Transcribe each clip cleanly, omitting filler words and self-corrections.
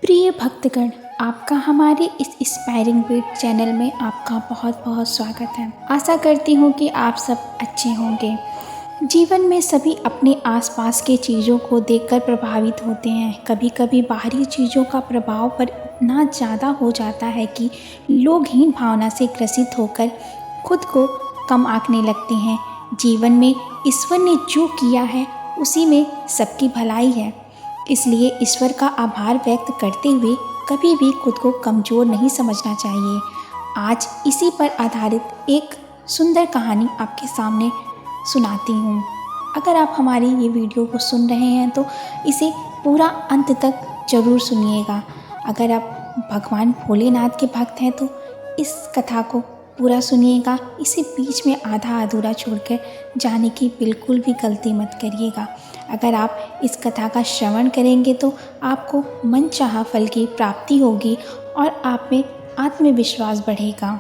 प्रिय भक्तगण, आपका हमारे इस इंस्पायरिंग बीट चैनल में आपका बहुत बहुत स्वागत है। आशा करती हूँ कि आप सब अच्छे होंगे। जीवन में सभी अपने आसपास के चीज़ों को देखकर प्रभावित होते हैं। कभी कभी बाहरी चीज़ों का प्रभाव पर इतना ज़्यादा हो जाता है कि लोग हीन भावना से ग्रसित होकर खुद को कम आंकने लगते हैं। जीवन में ईश्वर ने जो किया है उसी में सबकी भलाई है, इसलिए ईश्वर का आभार व्यक्त करते हुए कभी भी खुद को कमज़ोर नहीं समझना चाहिए। आज इसी पर आधारित एक सुंदर कहानी आपके सामने सुनाती हूँ। अगर आप हमारी ये वीडियो को सुन रहे हैं तो इसे पूरा अंत तक ज़रूर सुनिएगा। अगर आप भगवान भोलेनाथ के भक्त हैं तो इस कथा को पूरा सुनिएगा। इसे बीच में आधा अधूरा छोड़कर जाने की बिल्कुल भी गलती मत करिएगा। अगर आप इस कथा का श्रवण करेंगे तो आपको मनचाहा फल की प्राप्ति होगी और आप में आत्मविश्वास बढ़ेगा।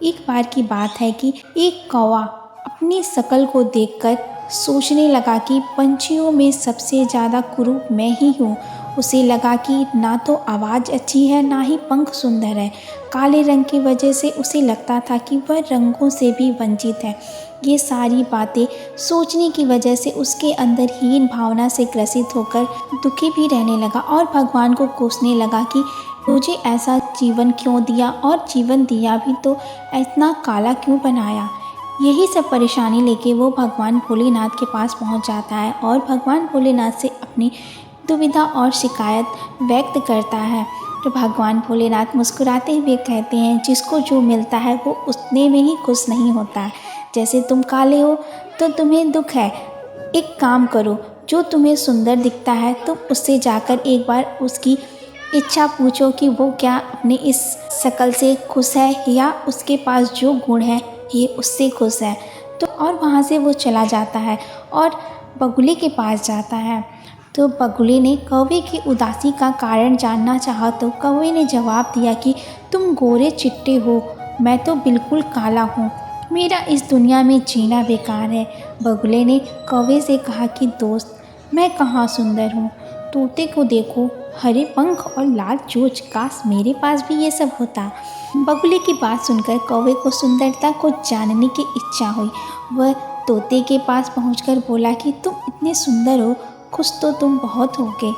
एक बार की बात है कि एक कौवा अपनी शकल को देखकर सोचने लगा कि पंछियों में सबसे ज़्यादा कुरूप मैं ही हूँ। उसे लगा कि ना तो आवाज़ अच्छी है, ना ही पंख सुंदर है। काले रंग की वजह से उसे लगता था कि वह रंगों से भी वंचित है। ये सारी बातें सोचने की वजह से उसके अंदर हीन भावना से ग्रसित होकर दुखी भी रहने लगा और भगवान को कोसने लगा कि मुझे ऐसा जीवन क्यों दिया और जीवन दिया भी तो इतना काला क्यों बनाया। यही सब परेशानी लेके वो भगवान भोलेनाथ के पास पहुंच जाता है और भगवान भोलेनाथ से अपनी दुविधा और शिकायत व्यक्त करता है। तो भगवान भोलेनाथ मुस्कुराते हुए कहते हैं, जिसको जो मिलता है वो उतने में ही खुश नहीं होता है। जैसे तुम काले हो तो तुम्हें दुख है, एक काम करो, जो तुम्हें सुंदर दिखता है तुम उससे जाकर एक बार उसकी इच्छा पूछो कि वो क्या अपने इस शक्ल से खुश है या उसके पास जो गुण है ये उससे खुश है। तो और वहाँ से वो चला जाता है और बगुले के पास जाता है। तो बगुले ने कौवे की उदासी का कारण जानना चाहा तो कौवे ने जवाब दिया कि तुम गोरे चिट्टे हो, मैं तो बिल्कुल काला हूँ, मेरा इस दुनिया में जीना बेकार है। बगुले ने कौवे से कहा कि दोस्त, मैं कहाँ सुंदर हूँ, तोते को देखो, हरे पंख और लाल चोंच, काश मेरे पास भी ये सब होता। बगुले की बात सुनकर कौवे को सुंदरता को जानने की इच्छा हुई। वह तोते के पास पहुंचकर बोला कि तुम इतने सुंदर हो, खुश तो तुम बहुत होगे।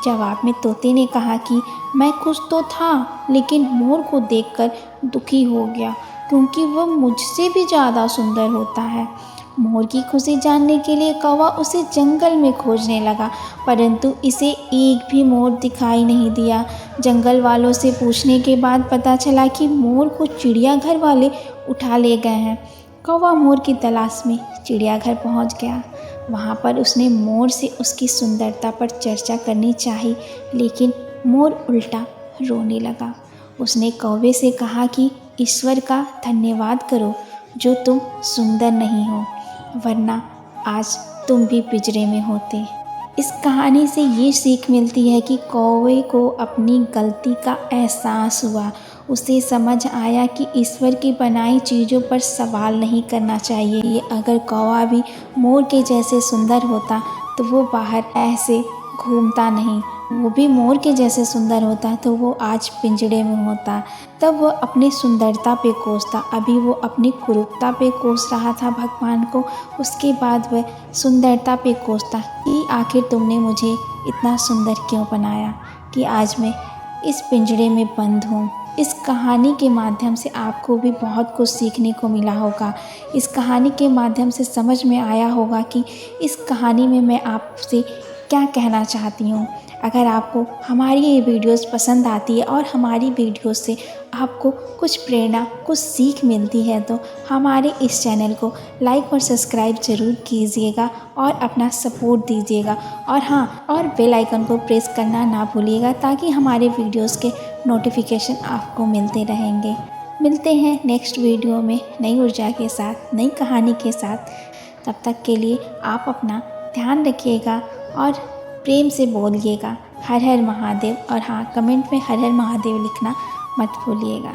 जवाब में तोते ने कहा कि मैं खुश तो था, लेकिन मोर को देखकर दुखी हो गया क्योंकि वह मुझसे भी ज़्यादा सुंदर होता है। मोर की खुशी जानने के लिए कौवा उसे जंगल में खोजने लगा, परंतु इसे एक भी मोर दिखाई नहीं दिया। जंगल वालों से पूछने के बाद पता चला कि मोर को चिड़ियाघर वाले उठा ले गए हैं। कौवा मोर की तलाश में चिड़ियाघर पहुंच गया। वहां पर उसने मोर से उसकी सुंदरता पर चर्चा करनी चाही, लेकिन मोर उल्टा रोने लगा। उसने कौवे से कहा कि ईश्वर का धन्यवाद करो जो तुम सुंदर नहीं हो, वरना आज तुम भी पिंजरे में होते। इस कहानी से ये सीख मिलती है कि कौवे को अपनी गलती का एहसास हुआ। उसे समझ आया कि ईश्वर की बनाई चीज़ों पर सवाल नहीं करना चाहिए। ये अगर कौवा भी मोर के जैसे सुंदर होता तो वो बाहर ऐसे घूमता नहीं, वो भी मोर के जैसे सुंदर होता तो वो आज पिंजड़े में होता। तब वो अपनी सुंदरता पे कोसता, अभी वो अपनी कुरूपता पे कोस रहा था भगवान को। उसके बाद वह सुंदरता पे कोसता कि आखिर तुमने मुझे इतना सुंदर क्यों बनाया कि आज मैं इस पिंजड़े में बंद हूँ। इस कहानी के माध्यम से आपको भी बहुत कुछ सीखने को मिला होगा। इस कहानी के माध्यम से समझ में आया होगा कि इस कहानी में मैं आपसे क्या कहना चाहती हूँ। अगर आपको हमारी ये वीडियोस पसंद आती है और हमारी वीडियोस से आपको कुछ प्रेरणा, कुछ सीख मिलती है तो हमारे इस चैनल को लाइक और सब्सक्राइब ज़रूर कीजिएगा और अपना सपोर्ट दीजिएगा। और हाँ, और बेल आइकन को प्रेस करना ना भूलिएगा ताकि हमारे वीडियोस के नोटिफिकेशन आपको मिलते रहेंगे। मिलते हैं नेक्स्ट वीडियो में नई ऊर्जा के साथ, नई कहानी के साथ। तब तक के लिए आप अपना ध्यान रखिएगा और प्रेम से बोलिएगा हर हर महादेव। और हाँ, कमेंट में हर हर महादेव लिखना मत भूलिएगा।